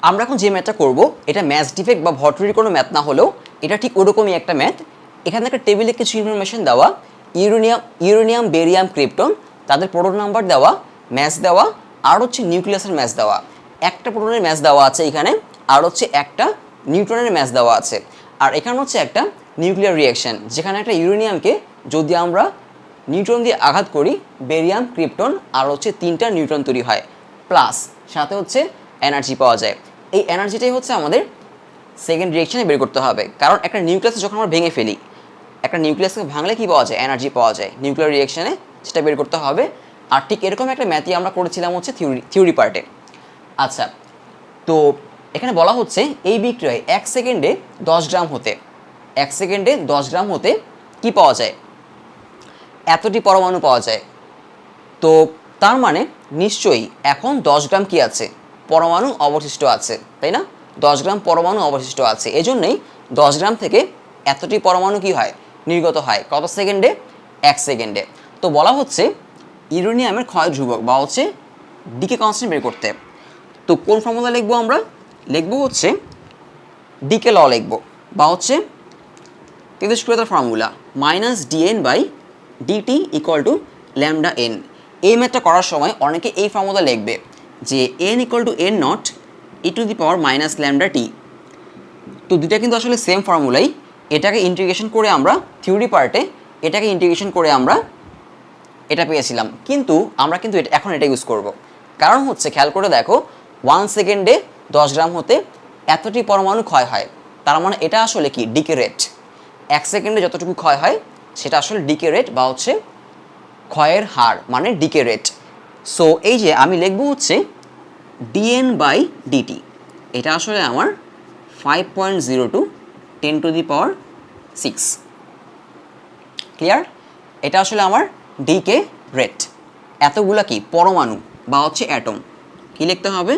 আমরা এখন যে ম্যাথটা করব এটা ম্যাথ ডিফেক্ট বা ভট্টরির কোনো ম্যাথ না হলেও এটা ঠিক ওরকমই একটা ম্যাথ। এখানে একটা টেবিলে কিছু ইনফরমেশন দেওয়া, ইউরেনিয়াম, বেরিয়াম, ক্রিপ্টন, তাদের প্রোটন নাম্বার দেওয়া, ম্যাস দেওয়া, আর হচ্ছে নিউক্লিয়াসের ম্যাস দেওয়া। একটা প্রোটনের ম্যাস দেওয়া আছে এখানে, আর হচ্ছে একটা নিউট্রনের ম্যাস দেওয়া আছে। আর এখানে হচ্ছে একটা নিউক্লিয়ার রিঅ্যাকশন, যেখানে একটা ইউরেনিয়ামকে যদি আমরা নিউট্রন দিয়ে আঘাত করি, বেরিয়াম, ক্রিপ্টন আর হচ্ছে 3টা নিউট্রন তৈরি হয়, প্লাস সাথে হচ্ছে এনার্জি পাওয়া যায়। এই এনার্জিটাই হচ্ছে আমাদের সেকেন্ড রিঅ্যাকশনে বের করতে হবে, কারণ একটা নিউক্লিয়াস যখন আমরা ভেঙে ফেলি, একটা নিউক্লিয়াসকে ভাঙলে কী পাওয়া যায়? এনার্জি পাওয়া যায়। নিউক্লিয়ার রিঅ্যাকশনে সেটা বের করতে হবে। আর ঠিক এরকম একটা ম্যাথই আমরা করেছিলাম হচ্ছে থিওরি পার্টে। আচ্ছা, তো এখানে বলা হচ্ছে এই বিক্রিয়ায় 1 সেকেন্ডে 10 গ্রাম হতে 1 সেকেন্ডে 10 গ্রাম হতে কী পাওয়া যায়? এতটি পরমাণু পাওয়া যায়। তো তার মানে নিশ্চয়ই এখন 10 গ্রাম কি আছে? পরমাণু অবশিষ্ট আছে, তাই না? 10 গ্রাম পরমাণু অবশিষ্ট আছে, এজন্যই 10 গ্রাম থেকে এতটি পরমাণু কি হয়? নির্গত হয়। কত সেকেন্ডে? 1 সেকেন্ডে। তো বলা হচ্ছে ইউরেনিয়ামের ক্ষয় ধ্রুবক বা হচ্ছে ডিকে কনস্ট্যান্ট বের করতে। তো কোন ফর্মুলা লিখবো আমরা? লিখবো হচ্ছে ডিকে ল লিখবো, বা হচ্ছে তেজস্ক্রিয়তার ফর্মুলা -dn/dt = λn। এই ম্যাথটা করার সময় অনেকে এই ফর্মুলা লিখবে যে n = n0 e to the power -λt। তো দুটা কিন্তু আসলে সেম ফর্মুলাই। এটাকে ইন্টিগ্রেশন করে আমরা থিওরি পার্টে এটাকে ইন্টিগ্রেশন করে আমরা এটা পেয়েছিলাম, কিন্তু আমরা কিন্তু এখন এটা ইউজ করব। কারণ হচ্ছে খেয়াল করে দেখো, 1 সেকেন্ডে 10 গ্রাম হতে এতটি পরমাণু ক্ষয় হয়, তার মানে এটা আসলে কি? Decay rate. 1 সেকেন্ডে যতটুকু ক্ষয় হয় সেটা আসলে ডিকে রেট বা হচ্ছে ক্ষয়ের হার, মানে ডিকে রেট। সো এই যে আমি লিখব হচ্ছে dn/dt, এটা আসলে আমার 5.02 10 to the power 6। ক্লিয়ার? এটা আসলে আমার ডিকে রেট। এতগুলা কি? পরমাণু বা হচ্ছে অ্যাটম। কি লিখতে হবে?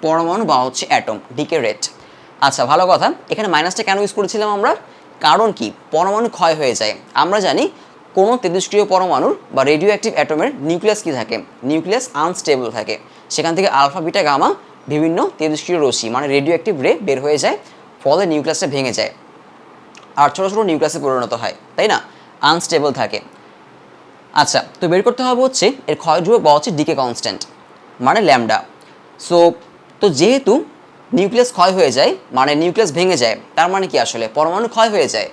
পরমাণু বা হচ্ছে অ্যাটম, ডিকে রেট। আচ্ছা, ভালো কথা। এখানে মাইনাসটা কেন ইউজ করেছিলাম আমরা? কারণ কি? পরমাণু ক্ষয় হয়ে যায়। আমরা জানি কোনো তেজস্ক্রিয় পরমাণুর বা রেডিও অ্যাক্টিভ অ্যাটমের নিউক্লিয়াস কি থাকে? নিউক্লিয়াস আনস্টেবল থাকে। সেখান থেকে আলফা, বিটা, গামা বিভিন্ন তেজস্ক্রিয় রশ্মি মানে রেডিও অ্যাক্টিভ রে বের হয়ে যায়, ফলে নিউক্লিয়াসটা ভেঙে যায় আর ছোটো ছোটো নিউক্লিয়াসে পরিণত হয়, তাই না? আনস্টেবল থাকে। আচ্ছা, তো বের করতে হবে হচ্ছে এর ক্ষয় ধ্রুবক বা হচ্ছে ডিকে কনস্ট্যান্ট, মানে ল্যামডা। সো তো যেহেতু নিউক্লিয়াস ক্ষয় হয়ে যায় মানে নিউক্লিয়াস ভেঙে যায়, তার মানে কি? আসলে পরমাণু ক্ষয় হয়ে যায়।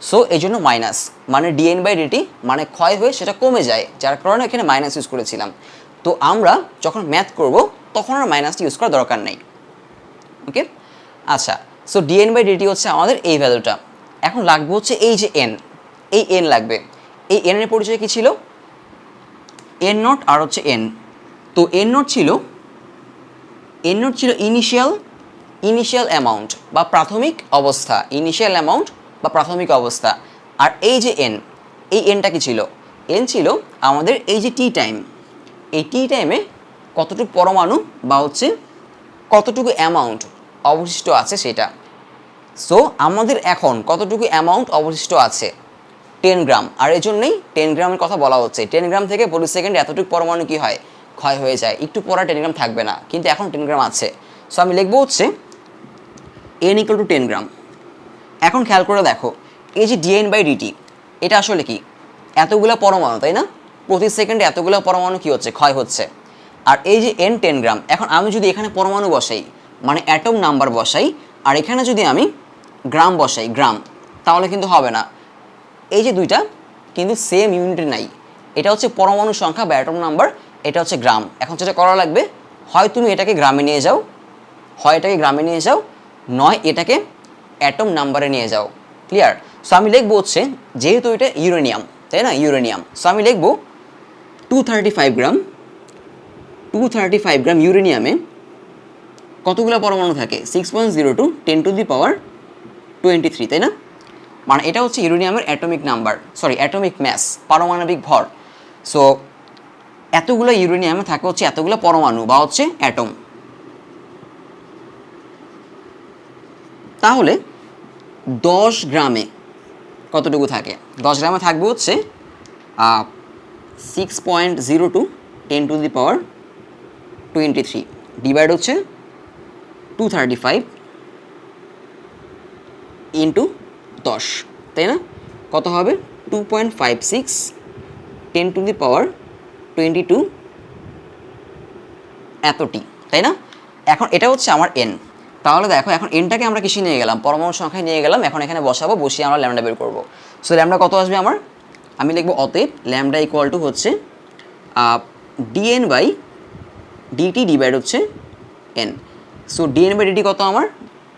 সো এই জন্য মাইনাস, মানে dn/dt মানে ক্ষয় হয়ে সেটা কমে যায়, যার কারণে এখানে মাইনাস ইউজ করেছিলাম। তো আমরা যখন ম্যাথ করব তখন আর মাইনাসটি ইউজ করার দরকার নেই। ওকে, আচ্ছা। সো dn/dt হচ্ছে আমাদের এই ভ্যালুটা। এখন লাগবে হচ্ছে এই যে n, এই n লাগবে। এই n এর পরিচয় কি ছিল? n0 আর হচ্ছে n। তো n0 ছিল ইনিশিয়াল অ্যামাউন্ট বা প্রাথমিক অবস্থা, ইনিশিয়াল অ্যামাউন্ট বা প্রাথমিক অবস্থা। আর এই যে n, এই nটা কি ছিল? n ছিল আমাদের এই যে টি টাইম। এই টি টাইমে কতটুকু পরমাণু বা হচ্ছে কতটুকু অ্যামাউন্ট অবশিষ্ট আছে সেটা। সো আমাদের এখন কতটুকু অ্যামাউন্ট অবশিষ্ট আছে? 10 গ্রাম। আর এই জন্যই 10 গ্রামের কথা বলা হচ্ছে। 10 গ্রাম থেকে প্রতি সেকেন্ডে এতটুকু পরমাণু কি হয়? ক্ষয় হয়ে যায়। একটু পরে 10 গ্রাম থাকবে না, কিন্তু এখন 10 গ্রাম আছে। সো আমি লিখবো হচ্ছে n = 10 গ্রাম। এখন খেয়াল করে দেখো, এই যে dn/dt এটা আসলে কি? এতগুলো পরমাণু, তাই না? প্রতি সেকেন্ডে এতগুলো পরমাণু কি হচ্ছে? ক্ষয় হচ্ছে। আর এই যে n 10 গ্রাম, এখন আমি যদি এখানে পরমাণু বসাই মানে অ্যাটম নাম্বার বসাই, আর এখানে যদি আমি গ্রাম বসাই, গ্রাম, তাহলে কিন্তু হবে না। এই যে দুইটা কিন্তু সেম ইউনিটে নাই। এটা হচ্ছে পরমাণু সংখ্যা বা অ্যাটম নাম্বার, এটা হচ্ছে গ্রাম। এখন যেটা করা লাগবে, হয় তুমি এটাকে গ্রামে নিয়ে যাও, নয় এটাকে অ্যাটম নাম্বারে নিয়ে যাও। ক্লিয়ার? সো আমি লিখবো হচ্ছে, যেহেতু এটা ইউরেনিয়াম, তাই না? ইউরেনিয়াম। সো আমি লিখবো 235 গ্রাম ইউরেনিয়ামে কতগুলো পরমাণু থাকে? 6.02 10 to the power 23, তাই না? মানে এটা হচ্ছে ইউরেনিয়ামের অ্যাটমিক ম্যাস, পারমাণবিক ভর। সো এতগুলো ইউরেনিয়ামে থাকে হচ্ছে এতগুলো পরমাণু বা হচ্ছে অ্যাটম। তাহলে 10 গ্রামে কতটুকু থাকে? 10 গ্রামে থাকবে হচ্ছে 6.02 10 to the power 23 ডিভাইড হচ্ছে 235 ইন্টু 10, তাই না? কত হবে? 2.56 10^22 এতটি, তাই না? এখন এটা হচ্ছে আমার এন। তাহলে দেখো এখন এনটাকে আমরা কিসে নিয়ে গেলাম? পরমাণু সংখ্যায় নিয়ে গেলাম। এখন এখানে বসাবো, বসিয়ে আমরা ল্যামডা বের করবো। সো ল্যামডা কত আসবে আমার? আমি লিখবো অতএব ল্যামডা ইকুয়াল টু হচ্ছে ডিএন বাই ডিটি ডিভাইড হচ্ছে এন। সো ডিএন বাই ডিটি কত আমার?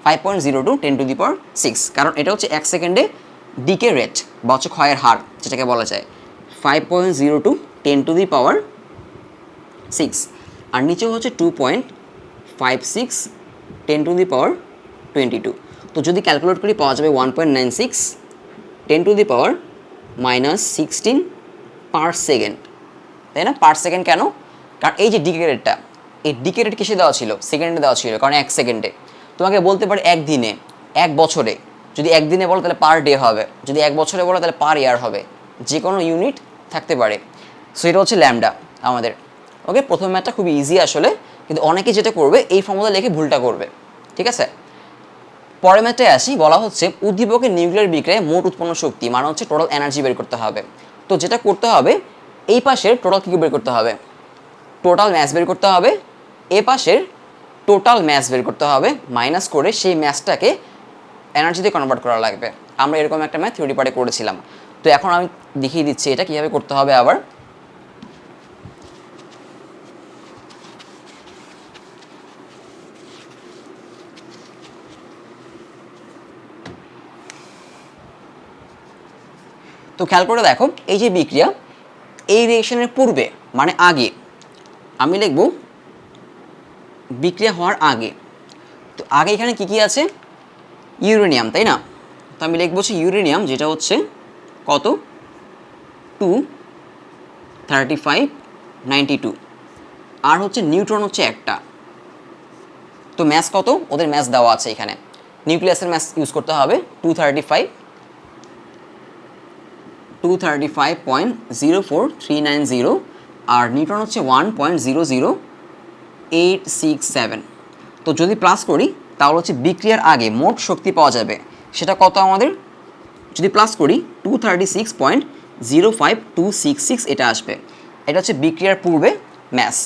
5.02 10^6, কারণ এটা হচ্ছে 1 সেকেন্ডে ডিকে রেট বা হচ্ছে ক্ষয়ের হার যেটাকে বলা যায়। 5.02 10^6 আর নিচে হচ্ছে 2.56 10^22। তো যদি ক্যালকুলেট করি পাওয়া যাবে 1.96 10^-16 পার সেকেন্ড, তাই না? পার সেকেন্ড কেন? কারণ এই যে ডিকে রেটটা, এই ডিকে রেট কিসে দেওয়া ছিল? সেকেন্ডে দেওয়া ছিল, কারণ 1 সেকেন্ডে। তোমাকে বলতে পারে 1 দিনে, 1 বছরে। যদি 1 দিনে বলো তাহলে পার ডে হবে, যদি 1 বছরে বলো তাহলে পার ইয়ার হবে, যে কোনো ইউনিট থাকতে পারে। সো এটা হচ্ছে ল্যামডা আমাদের। ওকে, প্রথম ম্যাথটা খুবই ইজি আসলে, কিন্তু অনেকে যেটা করবে এই ফর্মুলা লিখে ভুলটা করবে, ঠিক আছে? পরের ম্যাথটায় আসি, বলা হচ্ছে উদ্দীপকের নিউক্লিয়ার বিক্রিয়ায় মোট উৎপন্ন শক্তি মানে হচ্ছে টোটাল এনার্জি বের করতে হবে। তো যেটা করতে হবে, এই পাশের টোটাল কী বের করতে হবে? টোটাল ম্যাস বের করতে হবে। এ পাশের টোটাল ম্যাস বের করতে হবে, মাইনাস করে সেই ম্যাসটাকে এনার্জিতে কনভার্ট করা লাগবে। আমরা এরকম একটা ম্যাথ থিওরি পার্টে করেছিলাম। তো এখন আমি দেখিয়ে দিচ্ছি এটা কীভাবে করতে হবে আবার। তো খেয়াল করে দেখো, এই যে বিক্রিয়া, এই রিয়েকশনের পূর্বে মানে আগে, আমি লিখব বিক্রিয়া হওয়ার আগে। তো আগে এখানে কি কি আছে? ইউরেনিয়াম, তাই না? তো আমি লিখবো হচ্ছে ইউরেনিয়াম, যেটা হচ্ছে কত? 23592। আর হচ্ছে নিউট্রন হচ্ছে একটা। তো ম্যাস কত? ওদের ম্যাস দেওয়া আছে এখানে, নিউক্লিয়াসের ম্যাস ইউজ করতে হবে 235.04390, আর নিউট্রন হচ্ছে 1.00867। তো যদি প্লাস করি তাহলে হচ্ছে বিক্রিয়ার আগে মোট শক্তি পাওয়া যাবে, সেটা কত আমাদের? যদি প্লাস করি 236.05266 এটা আসবে। এটা হচ্ছে বিক্রিয়ার পূর্বে ম্যাস,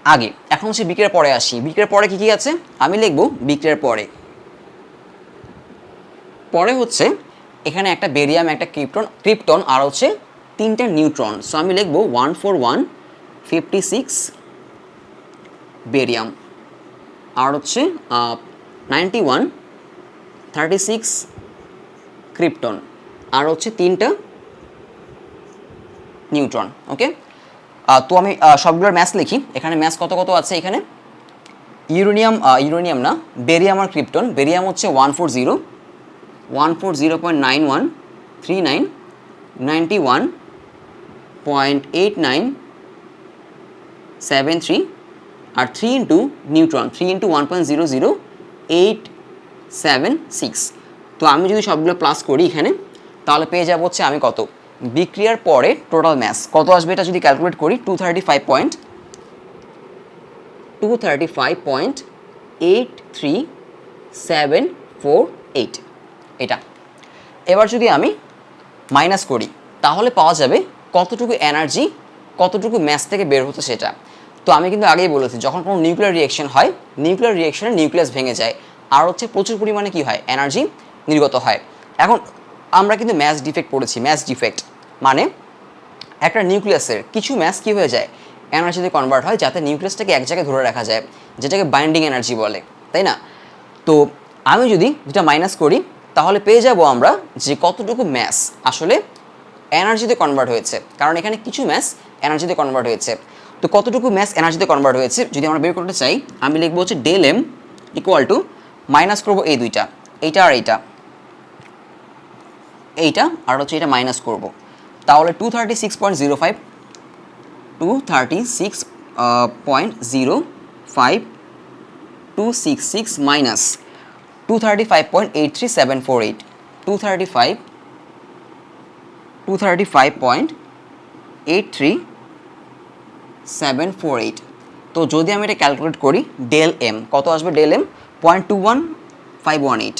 আগে। এখন হচ্ছে বিক্রিয়ার পরে আসি। বিক্রিয়ার পরে কী কী আছে? আমি লিখব বিক্রিয়ার পরে হচ্ছে এখানে একটা বেরিয়াম, একটা ক্রিপ্টন আর হচ্ছে 3টা নিউট্রন। সো আমি লিখব 14156 বেরিয়াম, আর হচ্ছে 9136 ক্রিপ্টন, আর হচ্ছে 3টা নিউট্রন। ওকে, তো আমি সবগুলোর ম্যাস লিখি। এখানে ম্যাস কত কত আছে? এখানে ইউরেনিয়াম না, বেরিয়াম আর ক্রিপ্টন। বেরিয়াম হচ্ছে 140.9139 91.8973, আর 3 ইন্টু নিউট্রন 3 ইন্টু 1.00876। তো আমি যদি সবগুলো প্লাস করি এখানে, তাহলে পেয়ে যাবো হচ্ছে আমি কত? বিক্রিয়ার পরে টোটাল ম্যাস কত আসবে এটা যদি ক্যালকুলেট করি, 235.83748 এটা। এবার যদি আমি মাইনাস করি তাহলে পাওয়া যাবে কতটুকু এনার্জি কতটুকু ম্যাস থেকে বের হচ্ছে সেটা। তো আমি কিন্তু আগেই বলেছি, যখন কোনো নিউক্লিয়ার রিয়েকশন হয়, নিউক্লিয়ার রিয়েকশনে নিউক্লিয়াস ভেঙে যায় আর হচ্ছে প্রচুর পরিমাণে কী হয়? এনার্জি নির্গত হয়। এখন আমরা কিন্তু ম্যাস ডিফেক্ট পড়েছি। ম্যাস ডিফেক্ট মানে একটা নিউক্লিয়াসের কিছু ম্যাস কী হয়ে যায়? এনার্জিতে কনভার্ট হয়, যাতে নিউক্লিয়াসটাকে এক জায়গায় ধরে রাখা যায়, যেটাকে বাইন্ডিং এনার্জি বলে, তাই না? তো আমি যদি যেটা মাইনাস করি তাহলে পেয়ে যাব আমরা যে কতটুকু ম্যাস আসলে এনার্জিতে কনভার্ট হয়েছে, কারণ এখানে কিছু ম্যাস এনার্জিতে কনভার্ট হয়েছে। তো কতটুকু ম্যাস এনার্জিতে কনভার্ট হয়েছে যদি আমরা বের করতে চাই, আমি লিখবো হচ্ছে del M equal to, minus করবো এই দুইটা, এইটা আর এইটা আর হচ্ছে এটা মাইনাস করব। তাহলে 236.05266 মাইনাস 235.83748, 235.83748। তো যদি আমি এটা ক্যালকুলেট করি ডেল এম কত আসবে, ডেল এম 0.21518,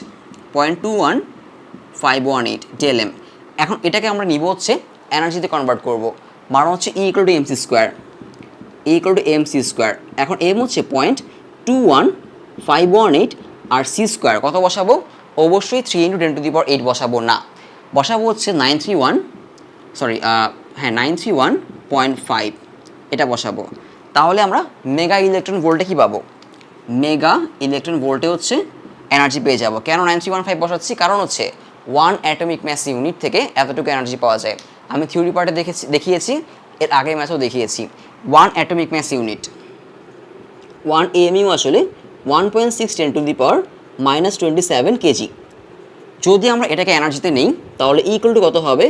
0.21518 ডেল এম। এখন এটাকে আমরা নিব হচ্ছে এনার্জিতে কনভার্ট করব, মানে হচ্ছে E equal to MC square, E equal to MC square. এখন এম হচ্ছে 0.21518 আর সি স্কোয়ার কত বসাবো, অবশ্যই 3 × 10⁸ বসাবো না, বসাবো হচ্ছে 931.5 এটা বসাবো। তাহলে আমরা মেগা ইলেকট্রন ভোল্টে কী পাবো, মেগা ইলেকট্রন ভোল্টে হচ্ছে এনার্জি পেয়ে যাব। কেন 9315 বসাচ্ছি, কারণ হচ্ছে 1 অ্যাটমিক ম্যাস ইউনিট থেকে এতটুকু এনার্জি পাওয়া যায়। আমি থিওরি পার্টে দেখিয়েছি, এর আগের ম্যাথেও দেখিয়েছি। 1 অ্যাটমিক ম্যাস ইউনিট, 1 AMU আসলে 1.6 × 10⁻⁻27 কেজি। যদি আমরা এটাকে এনার্জিতে নেই তাহলে ইকুয়াল টু কত হবে,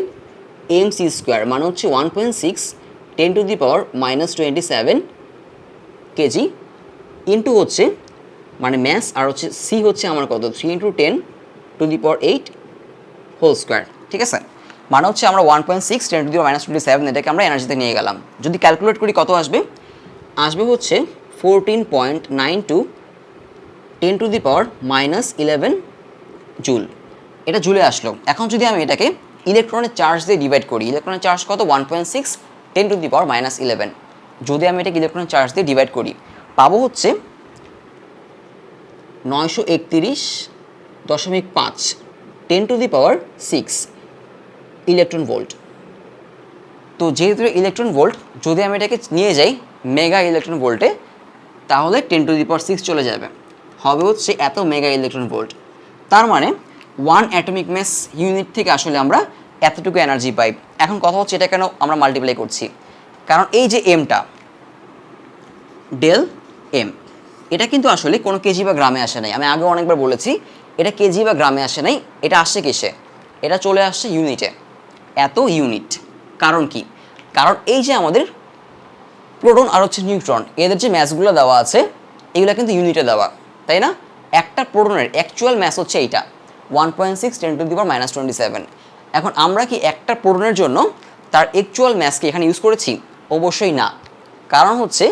এমসি স্কোয়ার, মানে হচ্ছে 1.6 × 10⁻⁻27 কেজি ইন্টু হচ্ছে মানে ম্যাস, আর হচ্ছে সি হচ্ছে আমার কত 3 × 10⁸ হোল স্কোয়ার, ঠিক আছে। মানে হচ্ছে আমরা 1.6 × 10⁻⁻27 এটাকে আমরা এনার্জিতে নিয়ে গেলাম। যদি ক্যালকুলেট করি কত আসবে, আসবে হচ্ছে 14.92 10⁻⁻11 জুল, এটা জুলে আসলো। এখন যদি আমি এটাকে ইলেকট্রনের চার্জ দিয়ে ডিভাইড করি, ইলেকট্রনের চার্জ কত 1.6 10⁻⁻11, যদি আমি এটাকে ইলেকট্রনের চার্জ দিয়ে ডিভাইড করি পাবো হচ্ছে 931.5 10⁻6 ইলেকট্রন ভোল্ট। তো যেহেতু ইলেকট্রন ভোল্ট, যদি আমি এটাকে নিয়ে যাই মেগা ইলেকট্রন ভোল্টে তাহলে 10⁻6 চলে যাবে, হবে হচ্ছে এত মেগা ইলেকট্রন ভোল্ট। তার মানে 1 অ্যাটমিক ম্যাস ইউনিট থেকে আসলে আমরা এতটুকু এনার্জি পাই। এখন কথা হচ্ছে এটা কেন আমরা মাল্টিপ্লাই করছি, কারণ এই যে এমটা ডেল এম এটা কিন্তু আসলে কোনো কেজি বা গ্রামে আসে নাই, আমি আগে অনেকবার বলেছি এটা কেজি বা গ্রামে আসে নাই, এটা আসছে কিসে, এটা চলে আসছে ইউনিটে, এত ইউনিট। কারণ কি, কারণ এই যে আমাদের প্রোটন আর হচ্ছে নিউট্রন এদের যে ম্যাসগুলো দেওয়া আছে এগুলো কিন্তু ইউনিটে দেওয়া, তাই না। একটা প্রোটনের অ্যাকচুয়াল ম্যাস হচ্ছে এইটা 1.6 10⁻⁻27। এখন আমরা কি একটা প্রোটনের জন্য তার অ্যাকচুয়াল ম্যাসকে এখানে ইউজ করেছি, অবশ্যই না। কারণ হচ্ছে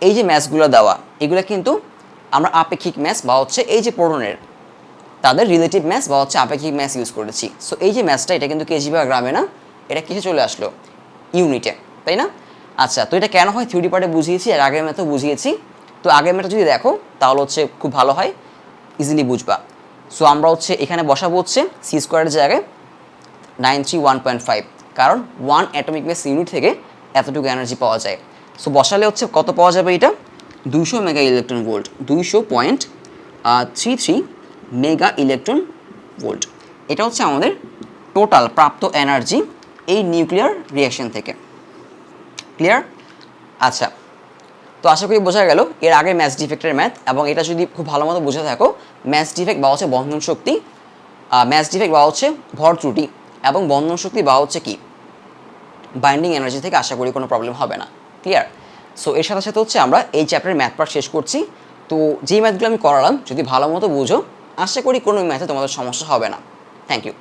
এই যে ম্যাসগুলো দেওয়া এগুলো কিন্তু আমরা আপেক্ষিক ম্যাস বা হচ্ছে এই যে প্রোটনের তাদের রিলেটিভ ম্যাস বা হচ্ছে আপেক্ষিক ম্যাস ইউজ করেছি। সো এই যে ম্যাসটা এটা কিন্তু কেজি বা গ্রামে না, এটা কিসে চলে আসলো, ইউনিটে, তাই না। আচ্ছা, তো এটা কেন হয় থিওরি পার্টে বুঝিয়েছি, আর আগের ম্যাথেও বুঝিয়েছি। তো আগের ম্যাথটা যদি দেখো তাহলে হচ্ছে খুব ভালো হয়, ইজিলি বুঝবা। সো আমরা হচ্ছে এখানে বসাবো হচ্ছে সি স্কোয়ারের জায়গায় 931.5, কারণ 1 অ্যাটমিক ম্যাস ইউনিট থেকে এতটুকু এনার্জি পাওয়া যায়। সো বসালে হচ্ছে কত পাওয়া যাবে, এটা 200 mega electron volt, 200.33 mega electron volt. এটা হচ্ছে আমাদের টোটাল প্রাপ্ত এনার্জি এই নিউক্লিয়ার রিঅ্যাকশন থেকে। ক্লিয়ার? আচ্ছা, তো আশা করি বোঝা গেল এর আগে ম্যাচ ডিফেক্টের ম্যাথ, এবং এটা যদি খুব ভালো মতো বুঝে থাকো ম্যাচ ডিফেক্ট বা হচ্ছে বন্ধন শক্তি, ম্যাচ ডিফেক্ট বা হচ্ছে ভর ত্রুটি, এবং বন্ধন শক্তি বা হচ্ছে কি বাইন্ডিং এনার্জি থেকে আশা করি কোনো প্রবলেম হবে না। ক্লিয়ার? সো এর সাথে সাথে হচ্ছে আমরা এই চ্যাপ্টারের ম্যাথ পার্ট শেষ করছি। তো যেই ম্যাথগুলো আমি করালাম যদি ভালো মতো বুঝো আশা করি কোনো ম্যাথে তোমাদের সমস্যা হবে না। Thank you.